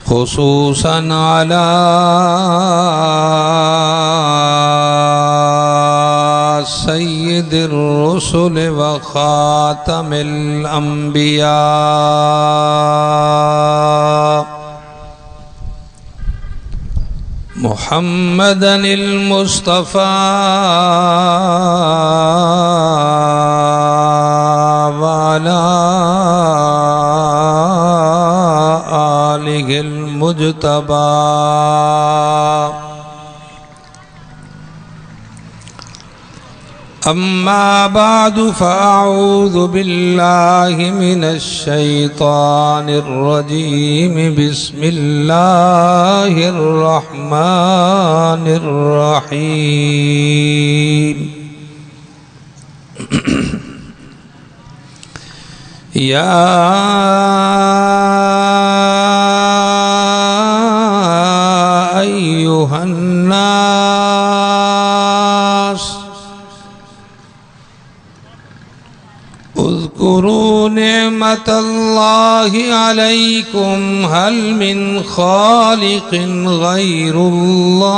खुसूसन अला सय्यिदिर रुसुल व खातमिल अंबिया मुहम्मदनिल मुस्तफ़ा वाला आलिहिल मुज्तबा। अम्मा बादु फ़अऊज़ु बिल्लाहि मिनश शैतानिर रजीम। बिस्मिल्लाहिर रहमानिर रहीम। या अय्युहन नास उज़्कुरू निअमतल्लाहि अलैकुम हल मिन खालिकिन गैरुल्लाह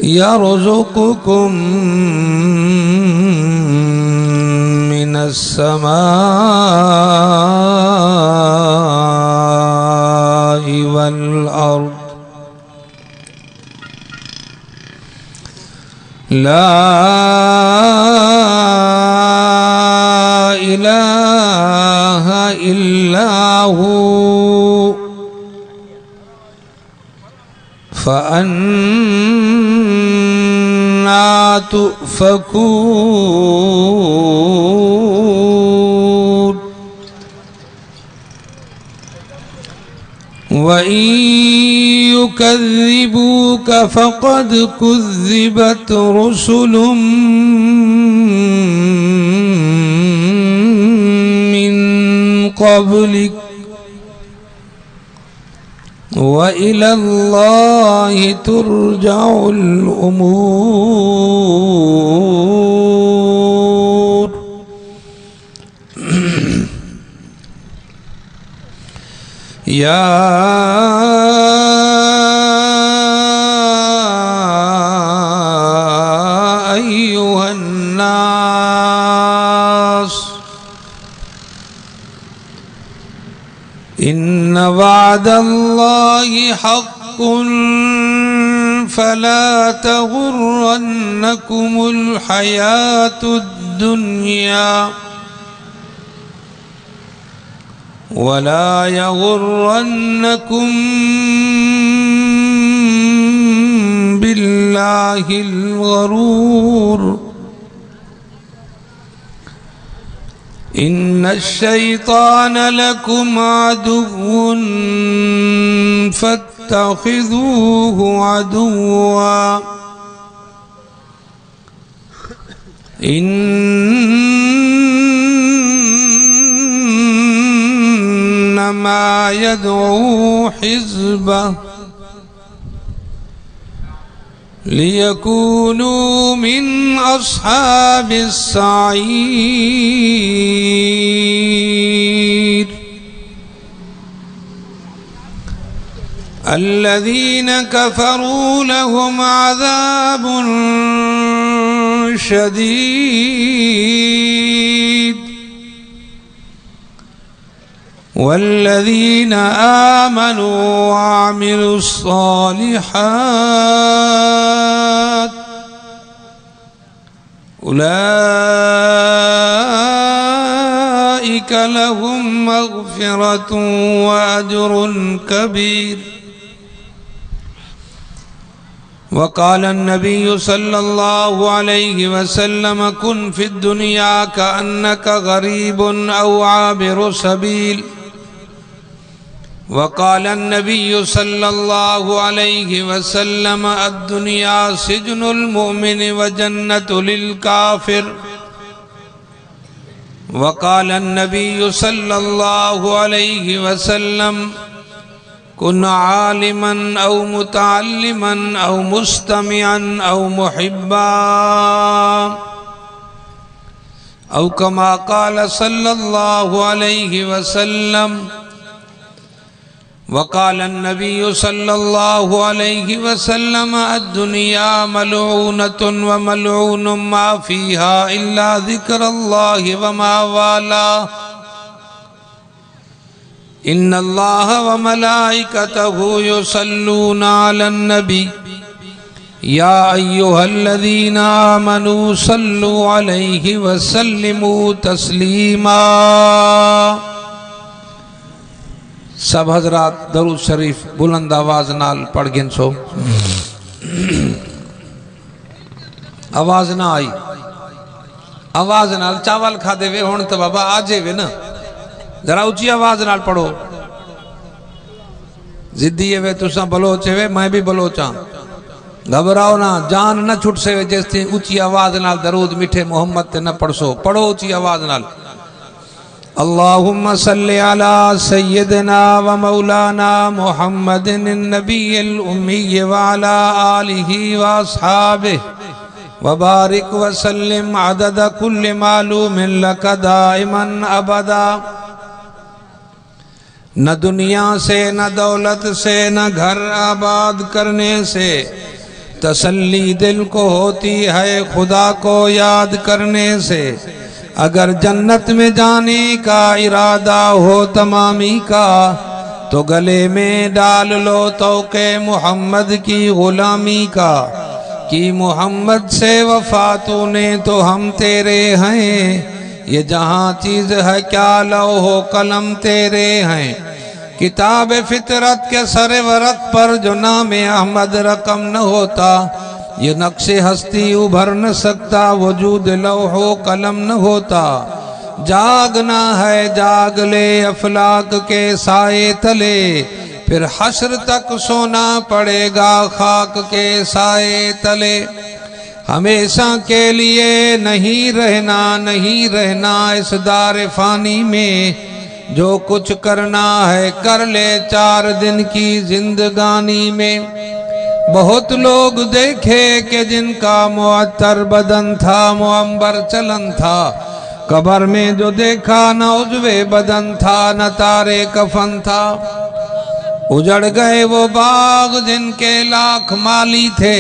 यरज़ुक़ुकुम मिनस समाई वल अर्द ला इलाहा इल्ला हू फ़अन्ना तुफ़कून। व युकज़्ज़िबूक फ़क़द कुज़्ज़िबत रुसुलुम मिन क़ब्लिक व इलल्लाहि तुरजउल उमूर। या अय्युहन नास इन्न वअदल्लाहि हक़्क़ुन फला तग़ुर्रन्नकुमुल हयातुद दुनिया वला यग़ुर्रन्नकुम बिल्लाहिल गरूर। इन्नश शैतान लकुम अदुव्वुन फत्तखिज़ूहु अदुव्वा इन्नमा यद'ू हिज़्बह लियकूनू मिन अस्हाबिस सईर। अल्लज़ीन कफ़रू लहुम अज़ाबुन शदीद वल्लज़ीन आमनू वअमिलुस्सालिहात उलाइक लहुम मग़फ़िरतुन व अज्रुन कबीर। वक़ाल अन्नबिय्यु सल्लल्लाहु अलैहि वसल्लम कुन फ़िद्दुनिया कअन्नका गरीबुन औ आबिरु सबील। वक़ाल अन्नबिय्यु सल्लल्लाहु अलैहि वसल्लम अद्दुनिया सिज्नुल मुमिन व जन्नतुल काफ़िर। वक़ाल अन्नबिय्यु सल्लल्लाहु अलैहि वसल्लम कुन आलिमन औ मुतअल्लिमन औ मुस्तमिअन औ मुहिब्बा। औ कमा क़ाल सल्लल्लाहु अलैहि वसल्लम। वक़ाल अन्नबिय्यु सल्लल्लाहु अलैहि वसल्लम अद्दुनिया मलऊनतुन व मलऊनुम मा फ़ीहा इल्ला ज़िक्रुल्लाहि व मा वाला। इन्नल्लाह व मलाइकतहु युसल्लूना अलन नबी या अय्युहल्लज़ीना आमनू सल्लु अलैहि व सल्लिमू तस्लीमा। सब हजरात दरूद शरीफ बुलंद आवाज नाल पढ़ गिन सो। आवाज ना आई, आवाज नाल चावल खा देवे हुण तो बाबा आजे वे ना, जरा ऊंची आवाज नाल पढ़ो। जिद्दी वे तुसा बलोच वे, मैं भी बलोचा, घबराओ ना, जान न छुट से वे जैसे ऊंची आवाज नाल दरूद मिठे मोहम्मद ते न पढ़सो। पढ़ो ऊंची आवाज नाल। अल्लाहुम्मा सल्लि अला सय्यिदना व मौलाना मुहम्मदिन नबिय्यिल उम्मी व अला आलिहि व अस्हाबिहि व बारिक व सल्लिम अदद कुल्लि मालूमिन लक दाइमन अबदा। न दुनिया से न दौलत से न घर आबाद करने से तसल्ली दिल को होती है खुदा को याद करने से। अगर जन्नत में जाने का इरादा हो तमामी का तो गले में डाल लो तौके मोहम्मद की गुलामी का। कि मोहम्मद से वफा तूने तो हम तेरे हैं, ये जहाँ चीज़ है क्या लौहो कलम तेरे हैं। किताब फितरत के सर वरक पर जो नाम अहमद रकम न होता, ये नक्शे हस्ती उभर न सकता, वजूद लौहो कलम न होता। जागना है जाग ले अफलाक के साए तले, फिर हश्र तक सोना पड़ेगा खाक के साए तले। हमेशा के लिए नहीं रहना, नहीं रहना इस दार फानी में। जो कुछ करना है कर ले 4 दिन की जिंदगानी में। बहुत लोग देखे कि जिनका मुअत्तर बदन था, मुअंबर चलन था, कब्र में जो देखा न उज़्वे बदन था न तारे कफन था। उजड़ गए वो बाग जिनके लाख माली थे,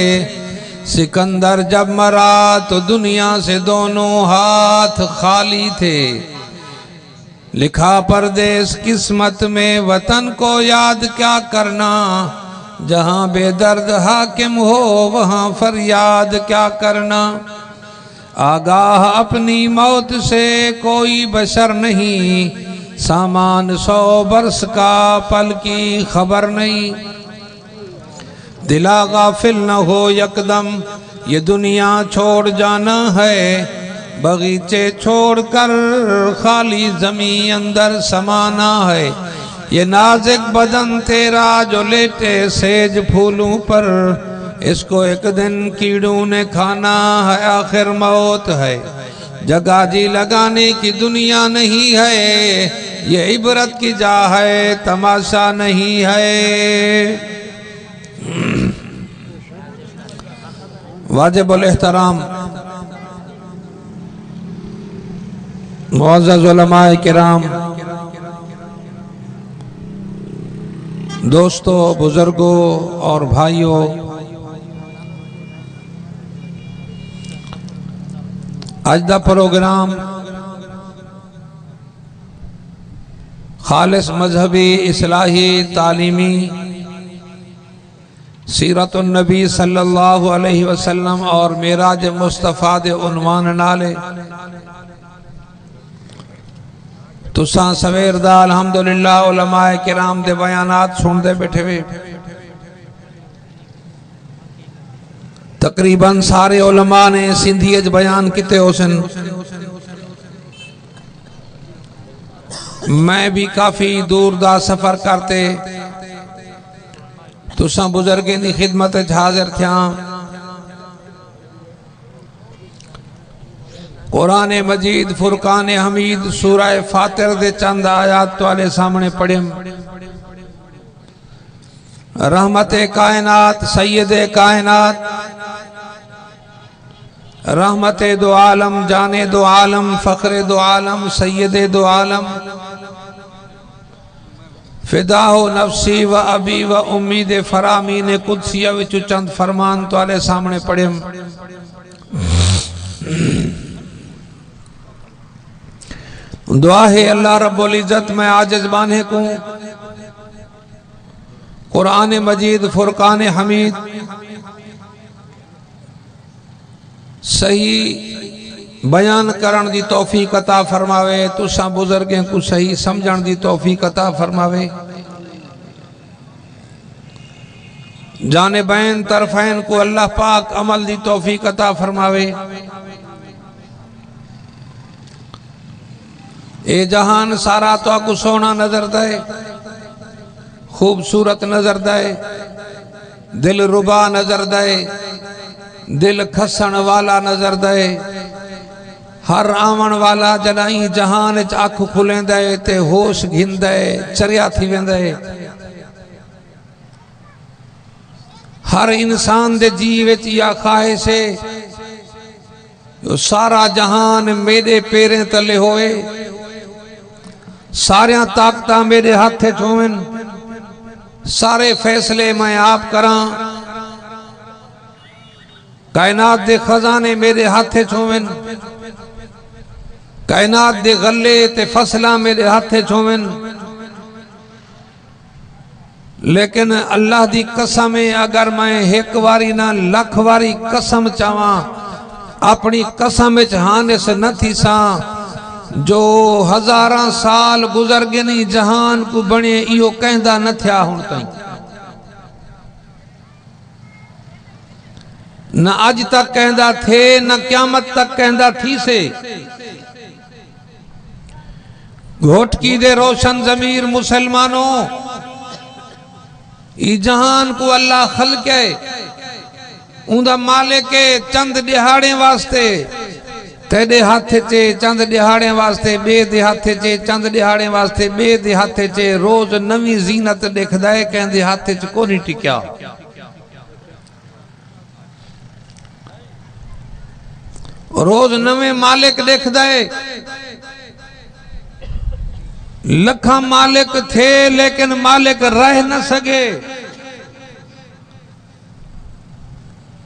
सिकंदर जब मरा तो दुनिया से दोनों हाथ खाली थे। लिखा परदेश किस्मत में वतन को याद क्या करना, जहाँ बेदर्द हाकिम हो वहाँ फरियाद क्या करना। आगाह अपनी मौत से कोई बशर नहीं, सामान 100 बरस का पल की खबर नहीं। दिला गाफिल न हो यकदम, ये दुनिया छोड़ जाना है। बगीचे छोड़कर खाली जमीन अंदर समाना है। ये नाज़िक बदन तेरा जो लेटे सेज फूलों पर, इसको एक दिन कीड़ों ने खाना है, आखिर मौत है। जगाजी लगाने की दुनिया नहीं है, ये इबरत की जा है, तमाशा नहीं है। वाजिबुल एहतराम मुअज़्ज़ज़ उलमाए किराम, दोस्तों, बुजुर्गों और भाइयों, आज दा प्रोग्राम खालिस मजहबी इस्लाही तालीमी सीरतुन नबी सल्लल्लाहु अलैहि वसल्लम और मेराज मुस्तफ़ा दे उन्वान नाले तुसा सवेर दा अल्हम्दुलिल्लाह उलमाए किराम दे बयानात सुनते बैठे वे। तकरीबन सारे उलमा ने सिंधी बयान किते होसन। मैं भी काफी दूर दा सफर करते तुसा बुजुर्गें दी खिदमत हाजिर थिया। कुरान मजीद फुरकान हमीद सूरह फातिर दे चंद आयात वाले सामने पढ़े। रहमत कायनात सैयद कायनात रहमत दो आलम, जाने दो आलम, फ़ख्र दो आलम, सैयद दो आलम, फिदा हो नफसी व अबी व उम्मीद फरामीन कुदसिया विच चंद फरमान तुहाडे सामने पढ़े। दुआ है अल्लाह रब्बुल इज्जत मैं आजिज़ बाने को कुरान मजीद फुरकान हमीद सही बयान करण दी तौफीक अता फरमावे, तुसा बुजुर्गों को सही समझण दी तौफीक अता फरमावे, जाने बैन तरफैन को अल्लाह पाक अमल दी तौफीक अता फरमावे। ए जहान सारा तो आकु सोना नजर दे, खूबसूरत नजर दे, दिल रुबा नजर दे, दिल खसण वाला नजर दे। हर आवन वाला जलाई जहान च अख खुलेंदे ते होश घिंदे चरिया थी वेंदे। हर इंसान दे जी विच या ख्वाहिश है जो सारा जहान मेरे पैरें तले होए, सारिया ताकतां मेरे हाथ च होवन, सारे फैसले मैं आप करा, कायनात दे खजाने मेरे हाथ च होवन, कायनात दे गले ते फसलां मेरे हाथ च होवन। लेकिन अल्लाह दी कसम है अगर मैं एक वारी ना लख वारी कसम चावा अपनी कसम च हानिस न थी सा जो हजारां साल गुजर गए नहीं जहान को बने इो कहंदा न थिया हुण ताईं। न अज तक कहंदा थे न क्यामत तक कहंदा थी से। घोटकी दे रोशन जमीर मुसलमानों, ई जहान को अल्लाह खलके उंदा मालिक चंद दिहाड़े वास्ते, तेरे हाथ चे चंद दिहाड़े वास्ते, बे दे हाथ चे चंद दिहाड़े वास्ते, बे दे हाथ चे रोज नवी जीनत देखदा है, कहंदे हाथ च कोनी टिक्या। रोज नवे मालिक देखदा है। लखा मालिक थे लेकिन मालिक रह न सके।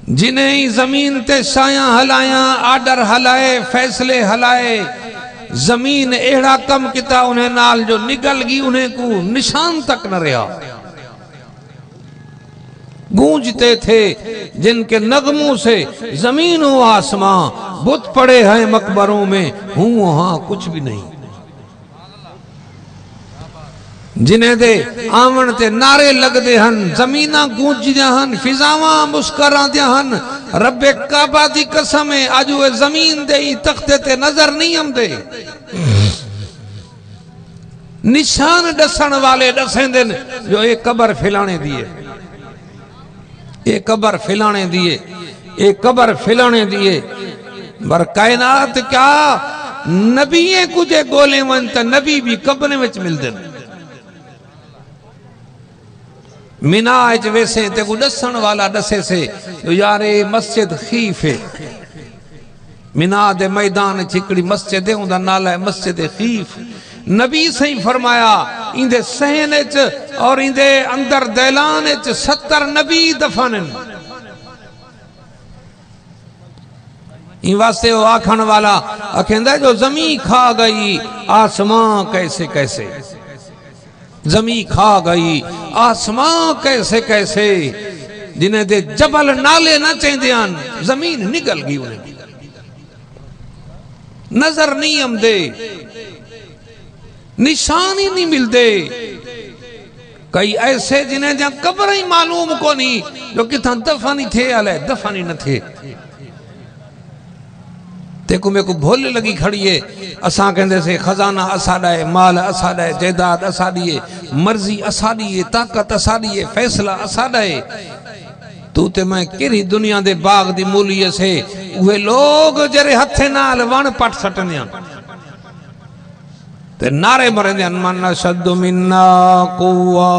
जिन्हें जमीन ते साया हलाया, आर्डर हलाए, फैसले हलाए, जमीन एड़ा कम किता उन्हें नाल जो निकल गई उन्हें को निशान तक न रहा। गूंजते थे जिनके नगमों से जमीन व आसमां, बुत पड़े हैं मकबरों में, हूं वहां कुछ भी नहीं। जिन्हें दे आवन ते नारे लगदे हन, जमीना गूंजदियां हन, फिजावां मुस्करादियां हन। रब्बे काबा दी कसम है अज वे जमीन दे तख्ते ते नजर नहीं आंदे। निशान दसन वाले दसेंदे जो ये कबर फिलाने दिए, ये कबर फिलाने दिए, ये कबर फिलाने दिए। बर कायनात क्या नबीए कुछ गोले वन त नबी भी कब्र विच मिलदे। मीना वैसे ते को दसन वाला दसे से तो यार ये मस्जिद खीफ है। मीना दे मैदान चिकड़ी मस्जिद है, उनका नाला है मस्जिद खीफ। नबी सही फरमाया इंदे सहन च और इंदे अंदर दैलान च 70 नबी दफन। इन वास्ते वो आखन वाला अखेंदा जो जमी खा गई आसमां कैसे कैसे, जमी खा गई आसमां कैसे कैसे। जिन्हें दे जबल नाले ना चेंदियान, जमीन निकल गई उन्हें नजर नहीं आमदे, निशान ही नहीं मिलते। कई ऐसे जिन्हें जहां कब्र ही मालूम को नहीं, जो किथा दफन ही थे अले दफन ही न थे। तेको मेरे को भूल लगी खड़ी है। असा कहते से खजाना असाड़ा है, माल असाड़ा है, जायदाद असाड़ी है, मर्जी असाड़ी है, ताकत असाड़ी है, फैसला असाड़ा है। तू ते मैं किरी दुनिया दे बाग दी मूलीए से वे लोग जरे हथे नाल वण पट सटने ते नारे मरदे मन अशद मिन्ना कुव्वा,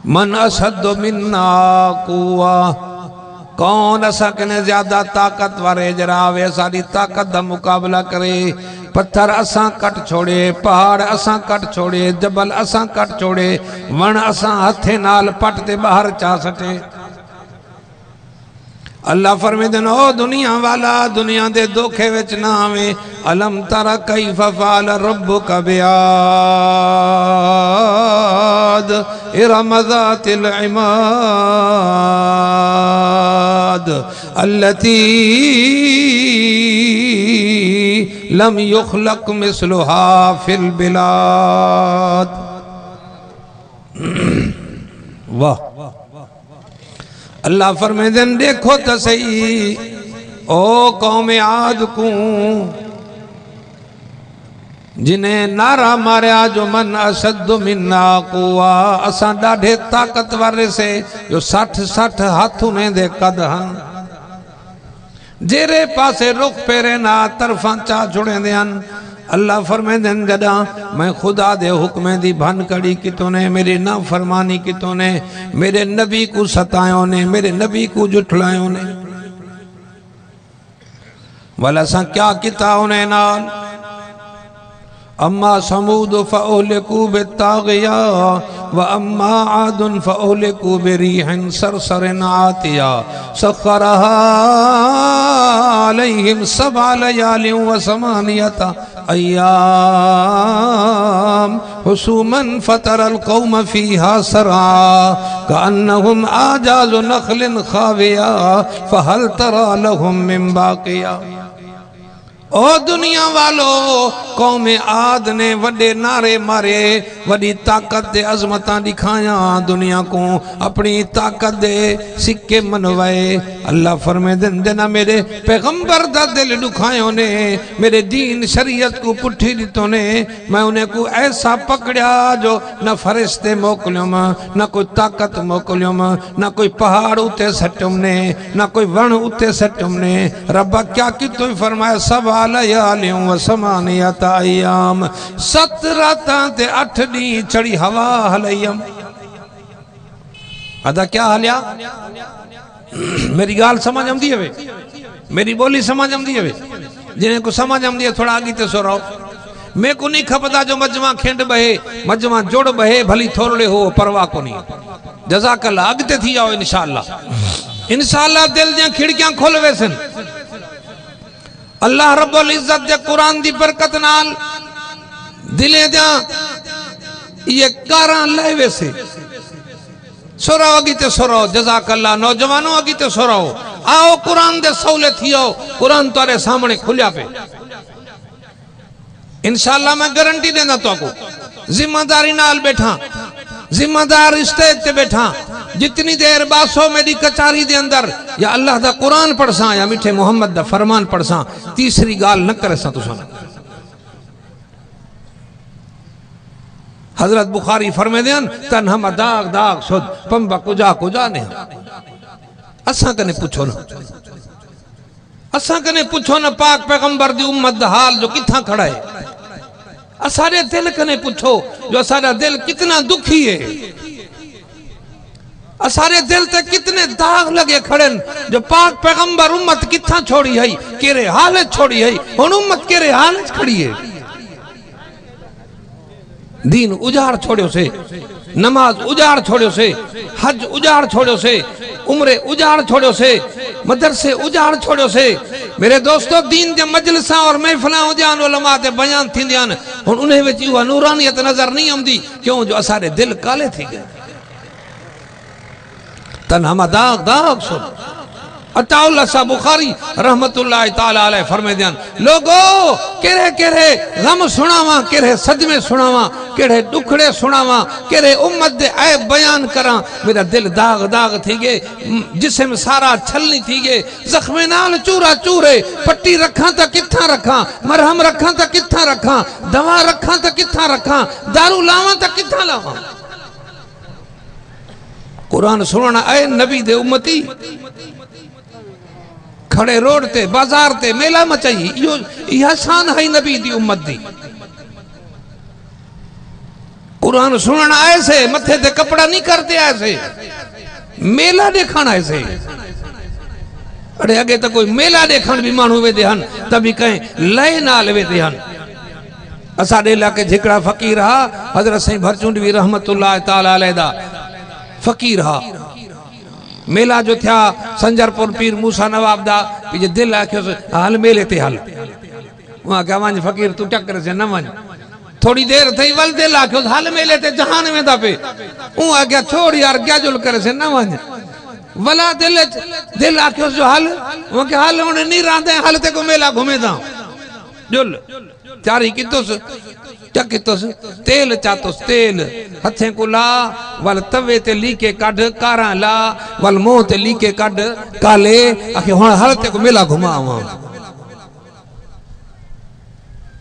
मन अशद मिन्ना कुव्वा। कौन असा कने ज्यादा ताकतवर है जरा आवे सारी ताकत दा मुकाबला करे। पत्थर असा कट छोड़े, पहाड़ असा कट छोड़े, जबल असा कट छोड़े, वण असा हथे नाल पट ते बाहर चा सटे। अल्लाह फरमाते हैं ओ दुनिया वाला दुनिया दे धोखे विच ना आवे। अलम तरा कैफ फ़अल रब्बुका बिआद इरम ज़ातिल इमाद अल्लती लम युखलक मिस्लुहा फिल बिलाद। वाह, अल्लाह फरमाते हैं देखो तो सही ओ कौम आद को जिन्हें नारा मारिया जो मन अशद मिन्ना कुआ, असा ॾाढे ताकतवर से जो 60-60 हाथ में दे कद हन। जेरे पासे रुख पेरे ना तरफा चा जुड़े हन। अल्लाह फरमाते हैं जदा मैं खुदा दे हुक्म दी भन कड़ी कितों ने, मेरी ना फरमानी कितों ने, मेरे नबी को सतायों ने, मेरे नबी को जुठलायों ने। वाला सा क्या किता उन्हें नाल। अम्मा समूद फ़अहलिकू बित्ताग़िया व अम्मा आदुन फ़अहलिकू बिरीहिन सरसरिन आतिया सख़्ख़रहा अलैहिम सबअ लयालिन व समानियता अय्याम हुसूमन फ़तरल क़ौम फ़ीहा सरआ कअन्नहुम आजाज़ु नख़लिन ख़ाविया फ़हल तरा लहुम मिन बाक़िया। ओ दुनिया वालो कौम आद ने वडे नारे मारे, वडी ताकत दे अजमता दिखाया, दुनिया को अपनी ताकत दे सिक्के मनवाए। अल्लाह फरमाते हैं जना मेरे पैगंबर दा दिल दुखायो ने, मेरे दीन शरीयत को पुठी दितो ने, मैं उन्हें को ऐसा पकड़िया जो न फरिश्ते मोकलियम, न कोई ताकत मोकलियम, न कोई पहाड़ उते सटम ने, न कोई वण उते सटम ने। रब्बा क्या कि तू फरमाया सब लयालियों व समानियता अय्याम, 7 रातां ते 8 दी चढ़ी हवा हलयम। अदा क्या हलिया? मेरी गाल समझ आंदी है, मेरी बोली समझ आंदी है? जिन्हें को समझ आंदी है थोड़ा आगे ते सो रहो। मैं को नहीं खपदा जो मजमा खेंड बहे, मजमा जोड़ बहे, भली थोड़े हो परवाह को नहीं। जज़ाकल्लाह, आगते थी आओ इंशाअल्लाह। इंशाअल्लाह दिल दियां खिड़कियां खोल वेसन। अल्लाह रब्बुल इज्जत दे कुरान दी बरकत नाल दिले दिया ये कारा ले वैसे सोराओ अगी ते सोराओ। जज़ाकल्लाह नौजवानों अगी ते सोराओ। आओ कुरान दे सौले थियो, कुरान तारे सामने खुलिया पे। इंशाअल्लाह मैं गारंटी देना तो को जिम्मेदारी नाल बैठा, जिम्मेदार स्टेज ते बैठा। जितनी देर बासो मेरी कचारी दे अंदर या अल्लाह दा कुरान पढ़सा या मिठे मोहम्मद दा फरमान पढ़सा, तीसरी गाल न करे सा तुसा। हजरत बुखारी फरमाते हैं तन हम दाग दाग सुध पंबा कुजा कुजा ने। असा कने पूछो ना, असा कने पूछो ना पाक पैगंबर दी उम्मत दा हाल जो किथा खड़ा है। असारे दिल कने पूछो जो असारा दिल कितना दुखी है। असारे दिल ते कितने दाग लगे खड़े जो पाक पैगंबर उम्मत किथा छोड़ी है, केरे हालत छोड़ी है, हुन उम्मत केरे हालत खड़ी है। दीन उजाड़ छोड़ो से, नमाज उजाड़ छोड़ो से, हज उजाड़ छोड़ो से, उम्रे उजाड़ छोड़ो से, मदरसे उजाड़ छोड़ो से। मेरे दोस्तों दीन जे मजलिसा और महफिला हुजान उलमा ते बयान थींदियान, हुन उन्हें विच उहा नूरानियत नजर नहीं आंदी। क्यों? जो असारे दिल काले थी गए। तन हम दाग दाग सुन। अताउल्लाह सा बुखारी रहमतुल्लाह ताला अलैह फरमाते हैं लोगो केरे केरे गम सुनावा, केरे सदमे सुनावा, केरे दुखड़े सुनावा, केरे उम्मत दे ऐब बयान करा। मेरा दिल दाग दाग थी गए, जिस्म सारा छलनी थी गए, जख्मे नाल चूरा चूरे। पट्टी रखा तो किथा रखा, मरहम रखा तो किथा रखा, दवा रखा तो किथा रखा, दारू लावा तो किथा लावा। कुरान सुनना ऐ नबी दे उम्मती खड़े रोड ते बाजार ते मेला मचाई। यो यह शान है नबी दी उम्मत दी। कुरान सुनना ऐसे मथे ते कपड़ा नहीं करते, ऐसे मेला दिखाना ऐसे। अरे अगे तो कोई मेला देखण भी मानू वेंदे हन त भी कहीं लय नाल वेंदे हन। असाडे इलाके झिकड़ा फकीर हा हजरत साईं भरचुंडवी रहमतुल्लाह ताला अलैह दा फकीर हा। मेला जो थिया संजरपुर पीर मूसा नवाब दा जे दिल आख्यो हल मेले ते हल वहां क्या वंज फकीर तू टक्कर से न वंज थोड़ी देर थई वल दिल आख्यो हल मेले ते जहान में दा पे ऊ आ गया छोड़ यार क्या जुल करे से न वंज वला दिल आख्यो जो हल वो के हल हुन नहीं रांदे हल ते को मेला घूमे दा जुल चारी कितोस चकितोस तेल चातोस तेल हथे को ला वल तवे ते लीके काढ कारा ला वल मुंह ते लीके काढ काले आखे हुन हल ते को मेला घुमावा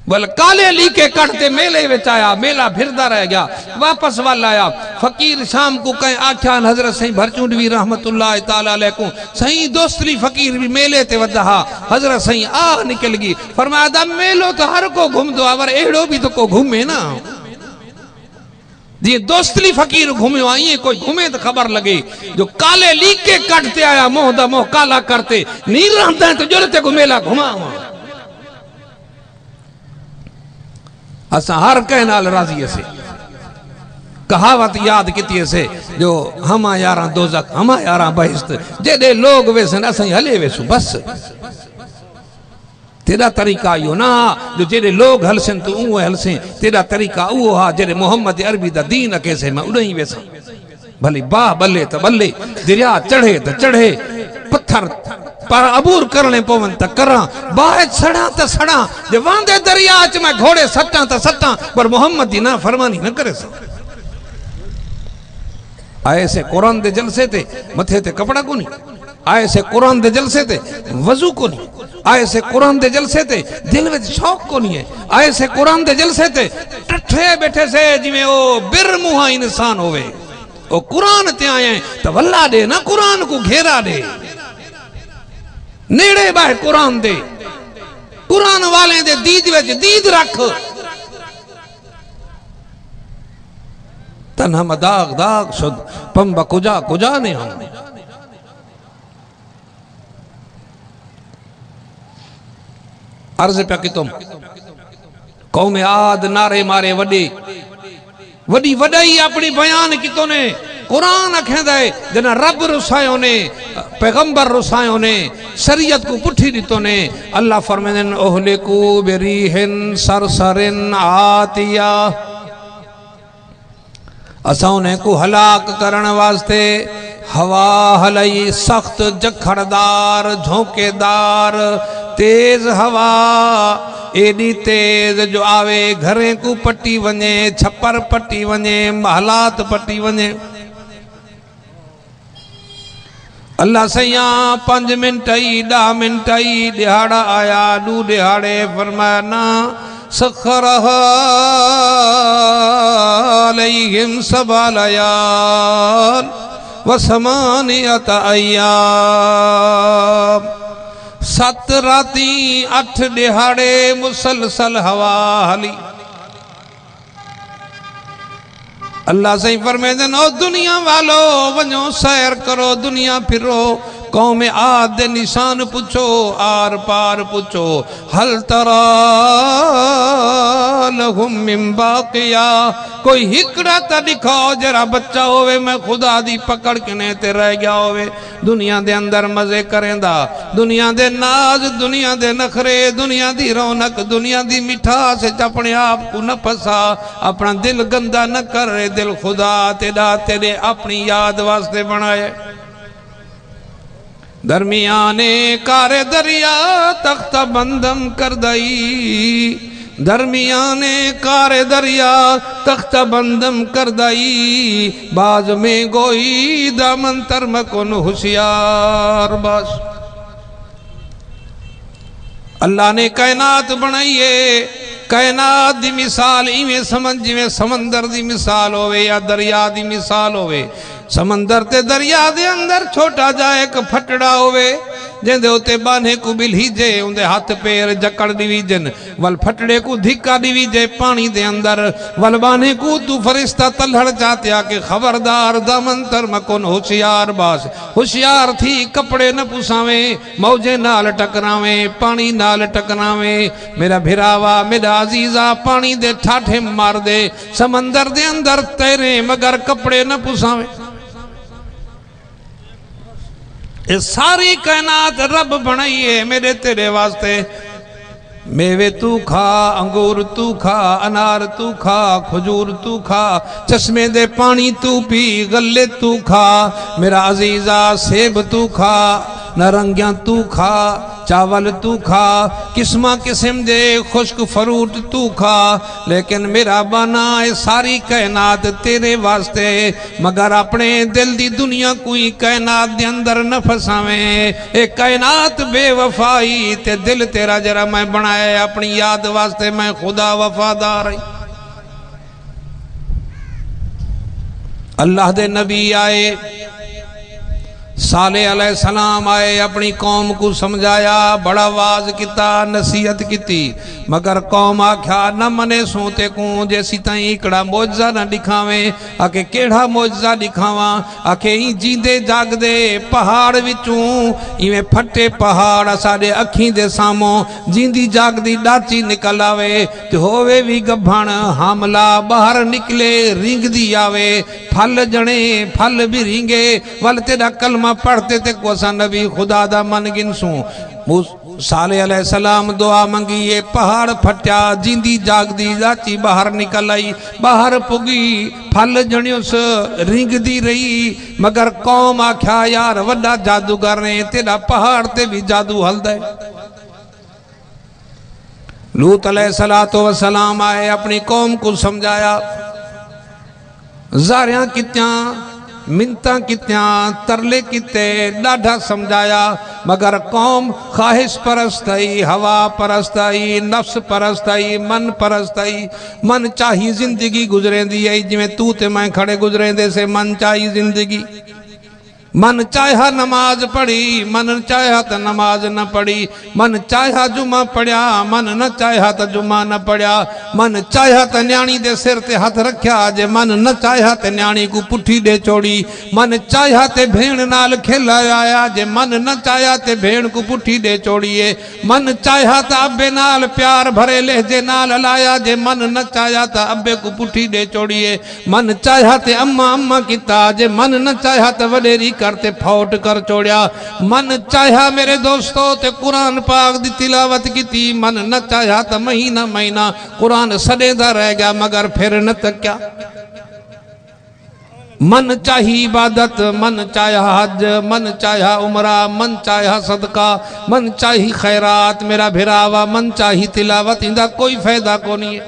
वल काले लीके काटते मेले विच आया मेला फिरदा रह गया वापस वाल आया फकीर शाम को कहीं आख्यान हजरत साईं भरचुंडवी रहमतुल्लाह ताला अलैह को सही दोस्तरी फकीर भी मेले ते वदा हजरत साईं आ निकल गई फरमाया दा मेलो तो हर को घूमदो अवर एड़ो भी तो को घूमे ना जी दोस्तली फकीर घूमे आई कोई घूमे तो खबर लगे जो काले लीके काटते आया मोह दा मोह काला करते नहीं रहता तो जलते को मेला घुमावा असा हर कह नाल राजी से कहावत याद की से जो हमा यारा दोजख हमा यारा बहिश्त जेडे लोग वेसन असा हले वेसु बस तेरा तरीका यो ना जो जेडे लोग हलसन तो ऊ हलसे तेरा तरीका वो हा जेडे मोहम्मद अरबी दा दीन कैसे मैं उड़ई वेसा भली बाह बल्ले तो बल्ले दरिया चढ़े तो चढ़े पत्थर पर अबूर करने पवन त करा बाहे सड़ा त सड़ा जे वांदे दरिया च मैं घोड़े सट्टा त सट्टा पर मोहम्मद दी ना फरमानी न करे सा आए से कुरान दे जलसे ते मथे ते कपड़ा कोनी आए से कुरान दे जलसे ते वजू कोनी आए से कुरान दे जलसे ते दिल विच शौक कोनी है आए से कुरान दे जलसे ते टठे बैठे से जिवें ओ बिरमुहा इंसान होवे ओ कुरान ते आए त वल्ला दे ना कुरान को घेरा दे नेड़े बाहे कुरान दे कुरान वाले दे दीद विच दीद रख तन हम दाग दाग शुद्ध पंब कुजा कुजा ने हम अर्ज पे कि तुम कौम आद नारे मारे वडी वडी वडाई अपनी बयान की तो ने कुरान अखेंदा है जना रब रुसायो ने पैगंबर रुसायो ने शरीयत को पुठी दितो ने अल्लाह फरमाइन ओहलिकू बिरिहिन सरसरिन आतिया असां ने को हलाक करण वास्ते हवा हलई सख्त जखड़दार झोंकेदार तेज हवा एडी तेज जो आवे घरे को पट्टी वने छप्पर पट्टी वने महलात पट्टी वने अल्लाह सैया 5 मिनट ही 10 मिनट ही दिहाड़ा आया दू दिहाड़े फरमाया ना सखरह अलैहिम सबा लयाल व समानियत अय्याम 7 राती 8 दिहाड़े मुसलसल हवा हली अल्लाह सही फरमाते ओ दुनिया वालो वनो सैर करो दुनिया फिरो कौम आद दे निशान पूछो आर पार पूछो हल तरा लहुम मिन बाकिया कोई हिकड़ा ता दिखाओ जरा बच्चा होवे मैं खुदा दी पकड़ के ते रह गया होवे दुनिया दे अंदर मजे करेंदा दुनिया दे नाज दुनिया दे नखरे दुनिया दी रौनक दुनिया दी मिठास अपने आप को न फसा अपना दिल गंदा न करे दिल खुदा तेरा तेरे अपनी याद वास्ते बनाए दरमियाने कारे दरिया तख्त बंदम कर दई दरमियाने कारे दरिया तख्त बंदम कर दई बाज में गोई दामन तरमकुन होशियार बस अल्लाह ने कायनात बनाई है कायनात दी मिसाल इवें समझ जिवें समंदर दी मिसाल होवे या दरिया दी मिसाल होवे समंदर ते दरिया दे अंदर छोटा जा एक फटड़ा होवे जेंदे उते बाने को बिलहीजे उंदे हाथ पैर जकड़ दिवीजन वल फटड़े को धिक्का दिवीजे पानी दे अंदर वल बाने को तू फरिश्ता तलहड़ चात्या के खबरदार दमंतर मकोन होशियार बास होशियार थी कपड़े न पुसावे मौजे नाल टकरावे पानी नाल टकरावे मेरा भिरावा मेरा अजीजा पानी दे ठाठे मार दे समंदर दे अंदर तैरे मगर कपड़े न पुसावे। ये सारी कायनात रब बनाई है मेरे तेरे वास्ते। मेवे तू खा अंगूर तू खा अनार तू खा खजूर तू खा चश्मे दे पानी तू पी गले तू खा मेरा अजीजा सेब तू खा नारंगियां तू खा चावल तू खा किस्मा किस्म दे खुश्क फ्रूट तू खा लेकिन मेरा बना है सारी कायनात तेरे वास्ते मगर अपने दिल दी दुनिया कोई कायनात दे अंदर न फसावे। ए कायनात बेवफाई ते दिल तेरा जरा मैं बनाया अपनी याद वास्ते मैं खुदा वफादार है। अल्लाह दे नबी आए साले अलैहिस्सलाम आए अपनी कौम को समझाया बड़ा वाज किता नसीहत की मगर कौम आख्या न मने सोते को जैसी ताई इकड़ा मौजा न दिखावे आके केड़ा मौजा दिखावा आके ई जींदे जागदे पहाड़ विचों इवें फटे पहाड़ साडे अखी दे सामो जींदी जागदी डाची निकल आवे ते होवे भी गभाण हामला बाहर निकले रिंगदी आवे फल जने फल भी रिंगे वल तेरा कलमा पढ़ते ते कोसा नबी खुदा दा मन गिनसू साले अलैहिस्सलाम दुआ मंगी ये पहाड़ फटिया जींदी जागदी जाची बाहर निकल आई बाहर पुगी फल जणियोस रिंगदी रही मगर कौम आख्या यार वड्डा जादूगर ने तेरा पहाड़ ते भी जादू हलदा है। लूत अलैहिस्सलातो वस्सलाम आए अपनी कौम को समझाया ज़ारियां कित्या मिन्नतां कित्या तरले किते डाढ़ा समझाया मगर कौम ख्वाहिश परस्त आई हवा परस्त आई नफ्स परस्त आई मन परस्त आई मन चाही जिंदगी गुजरेंदी आई जिवें तू ते मैं खड़े गुजरेंदे से मन चाही जिंदगी मन चाहा नमाज पढ़ी मन चाहा तो नमाज न पढ़ी मन चाहा जुमा पढ़िया मन न चाहा तो जुमा न पढ़िया मन चाहा तो न्याणी दे सिर ते हाथ रखिया जे मन न चाहा तो न्याणी को पुठी दे छोड़ी मन चाहा ते भेण नाल खेलाया जे मन न चाहा ते भेण को पुठी दे छोड़िए मन चाहा तो अब्बे नाल प्यार भरे लहजे नाल लाया जे मन न चाहा तो अब्बे को पुठी दे छोड़िए मन चाहा ते अम्मा अम्मा किता जे मन न चाहा तो वडेरी करते फौट कर छोड़िया मन चाहा मेरे दोस्तों ते कुरान पाक दी तिलावत की थी मन न चाहा तो महीना महीना कुरान सडेदा रह गया मगर फिर न तक्या मन चाही इबादत मन चाहा हज मन चाहा उमरा मन चाहा सदका मन चाही खैरात मेरा भिरावा मन चाही तिलावत इंदा कोई फायदा को नहीं है।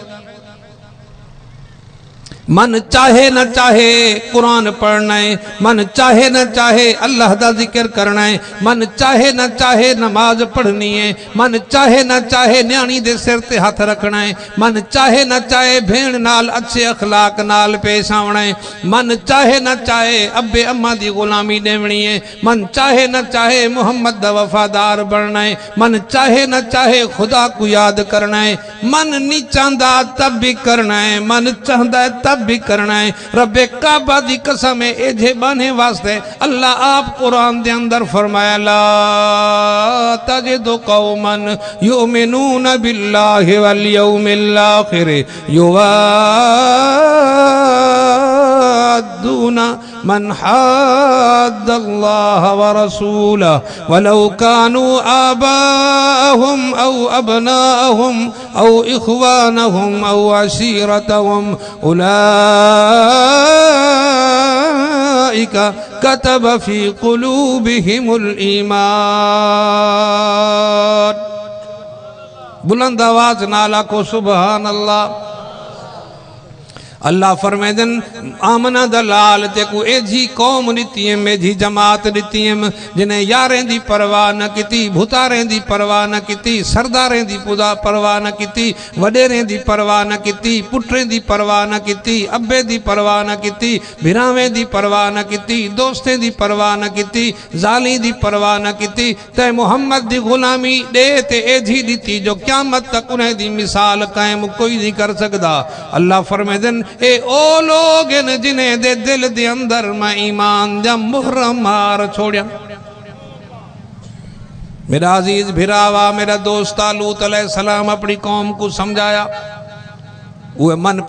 मन चाहे न चाहे कुरान पढ़ना है मन चाहे न चाहे अल्लाह दा जिक्र करना है मन चाहे न चाहे नमाज पढ़नी है मन चाहे न चाहे न्याणी दे सिर ते हाथ रखना है मन चाहे न चाहे भेण नाल अच्छे अखलाक नाल पेश आवना है मन चाहे न चाहे अब्बे अम्मा दी गुलामी देवनी है मन चाहे न चाहे मोहम्मद दा वफादार बनना है मन चाहे न चाहे खुदा को याद करना है मन नहीं चाहता तब भी करना है मन चाहता है तब भी करना है। रब्बे काबा दी कसम है एजे बने वास्ते अल्लाह आप कुरान दे अंदर फरमाया ला तजिदु कौमन युमिनून बिल्लाहि वल यौमिल आखिर युवाद्दूना मन हाद्दल्लाह व रसूलहु वलौ कानू आबाअहुम औ अबनाअहुम औ इख्वानहुम औ अशीरतहुम उलाइका कतब फी कुलूबिहिमुल ईमान। बुलंद आवाज नाला को सुबहान अल्लाह। अल्लाह फरमाइदन आमना दलाल ते को एजी कौम नीतियम एजी जमात नीतियम जिन्हें यारें दी परवाह न की, भुतारें दी परवाह न की, सरदारें दी परवाह न की, वडेरें दी परवाह न की, पुटरें दी परवाह न की, अब्बे दी परवाह न की, भिरावें दी परवाह न की, दोस्तें दी परवाह न की, जाली दी परवाह न की, ते मुहम्मद दी गुलामी दे ते एजी दी जो क्यामत तक उन्हें दी मिसाल कायम कोई नहीं कर सकता। अल्लाह फरमाइदन ए ओ लोग जिन्हें दे दिल दे अंदर मैं ईमान दा मुहर्रम मार छोड़िया। मेरा अजीज भिरावा मेरा दोस्त लूत अलैहिस्सलाम अपनी कौम को समझाया, वो मन